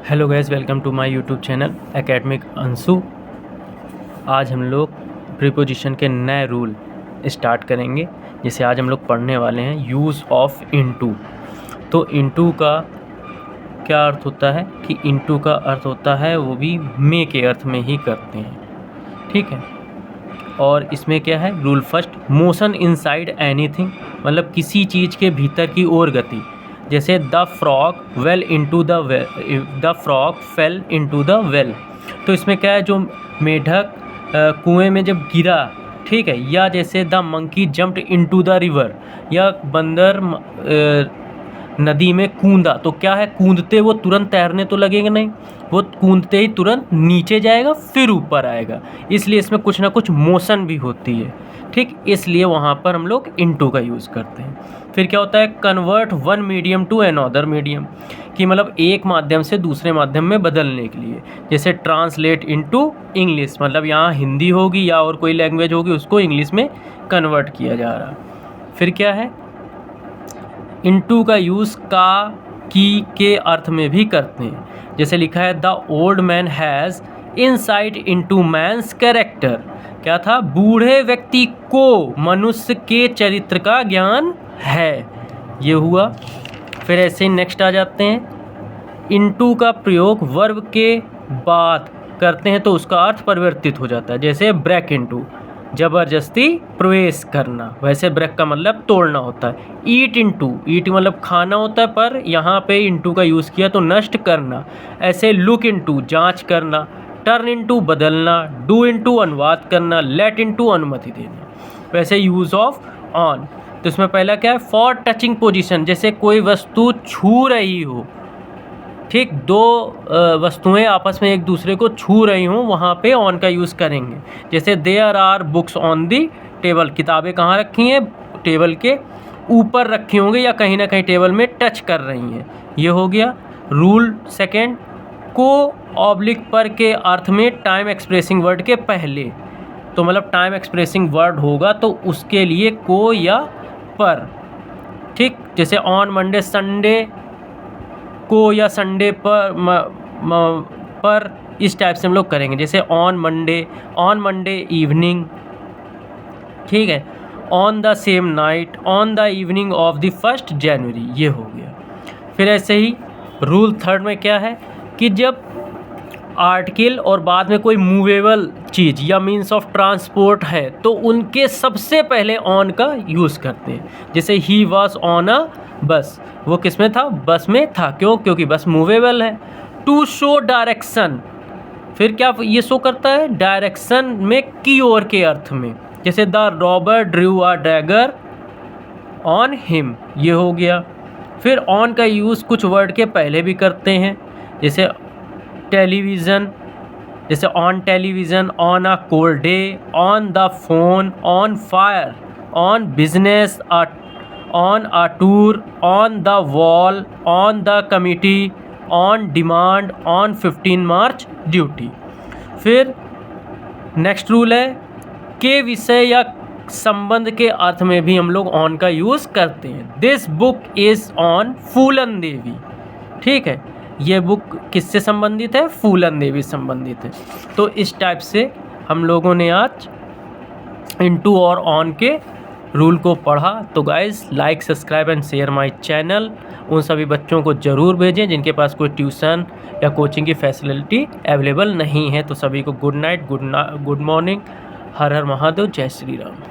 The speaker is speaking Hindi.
Hello guys, welcome to my YouTube channel academic Anshu. आज हम लोग प्रीपोजिशन के नए रूल स्टार्ट करेंगे। जैसे आज हम लोग पढ़ने वाले हैं यूज़ ऑफ इनटू। तो इनटू का क्या अर्थ होता है कि इनटू का अर्थ होता है वो भी में के अर्थ में ही करते हैं, ठीक है। और इसमें क्या है rule first, motion inside anything, मतलब किसी चीज़ के भीतर की ओर गति। जैसे the frog well into the well, the frog fail into the well. तो इसमें क्या है, जो मेढक कुएं में जब गिरा, ठीक है। या जैसे the monkey jumped into the river, या बंदर नदी में कूदा। तो क्या है, कूदते वो तुरंत तैरने तो लगेगा नहीं, वो कूदते ही तुरंत नीचे जाएगा फिर ऊपर आएगा। इसलिए इसमें कुछ ना कुछ मोशन भी होती है, ठीक। इसलिए वहाँ पर हम लोग इनटू का यूज़ करते हैं। फिर क्या होता है, convert one medium to another medium, कि मतलब एक माध्यम से दूसरे माध्यम में बदलने के लिए। जैसे ट्रांसलेट इनटू इंग्लिश, मतलब यहाँ हिंदी होगी या और कोई लैंग्वेज होगी, उसको इंग्लिश में कन्वर्ट किया जा रहा। फिर क्या है, इनटू का यूज़ का की के अर्थ में भी करते हैं। जैसे लिखा है the old man has insight into man's character. क्या था, बूढ़े व्यक्ति को मनुष्य के चरित्र का ज्ञान है, ये हुआ। फिर ऐसे ही नेक्स्ट आ जाते हैं, इनटू का प्रयोग वर्ब के बाद करते हैं तो उसका अर्थ परिवर्तित हो जाता है। जैसे ब्रेक इनटू, ज़बरदस्ती प्रवेश करना, वैसे ब्रेक का मतलब तोड़ना होता है। ईट इनटू, ईट मतलब खाना होता है, पर यहाँ पे इनटू का यूज़ किया तो नष्ट करना। ऐसे लुक इनटू, जांच करना। टर्न इनटू, बदलना। डू इनटू, अनुवाद करना। लेट इनटू, अनुमति देना। वैसे यूज़ ऑफ ऑन, तो इसमें पहला क्या है, फॉर टचिंग पोजीशन, जैसे कोई वस्तु छू रही हो, ठीक। दो वस्तुएं आपस में एक दूसरे को छू रही हों, वहाँ पे ऑन का यूज़ करेंगे। जैसे there are books on the table, किताबें कहाँ रखी हैं, टेबल के ऊपर रखी होंगी या कहीं ना कहीं टेबल में टच कर रही हैं, ये हो गया। रूल सेकेंड, को ऑब्लिक पर के अर्थ में टाइम एक्सप्रेसिंग वर्ड के पहले। तो मतलब टाइम एक्सप्रेसिंग वर्ड होगा तो उसके लिए को या पर, ठीक। जैसे ऑन मंडे, संडे को या संडे पर इस टाइप से हम लोग करेंगे। जैसे ऑन मंडे इवनिंग, ठीक है। On the same night, on the evening of the 1 जनवरी, ये हो गया। फिर ऐसे ही रूल थर्ड में क्या है कि जब आर्टिकल और बाद में कोई मूवेबल चीज़ या मीन्स ऑफ ट्रांसपोर्ट है तो उनके सबसे पहले ऑन का यूज़ करते हैं। जैसे ही वॉज ऑन अ बस, वो किस में था, बस में था। क्यों, क्योंकि बस मूवेबल है। टू शो डायरेक्शन, फिर क्या ये शो करता है, डायरेक्शन में की ओर के अर्थ में। जैसे the robber drew a dagger on him, ये हो गया। फिर ऑन का यूज़ कुछ वर्ड के पहले भी करते हैं। जैसे टेलीविज़न, जैसे on television, on a cold day, on the phone, on fire, on business, on a tour, on the wall, on the committee, on demand, on 15 March duty. फिर नेक्स्ट रूल है, के विषय या संबंध के अर्थ में भी हम लोग ऑन का यूज़ करते हैं। दिस बुक इज़ ऑन फूलन देवी, ठीक है। ये बुक किससे संबंधित है, फूलन देवी संबंधित है। तो इस टाइप से हम लोगों ने आज इनटू और ऑन के रूल को पढ़ा। तो guys, like, subscribe and share my channel. उन सभी बच्चों को ज़रूर भेजें जिनके पास कोई ट्यूशन या कोचिंग की फैसिलिटी अवेलेबल नहीं है। तो सभी को गुड नाइट, गुड मॉर्निंग, हर हर महादेव, जय श्री राम।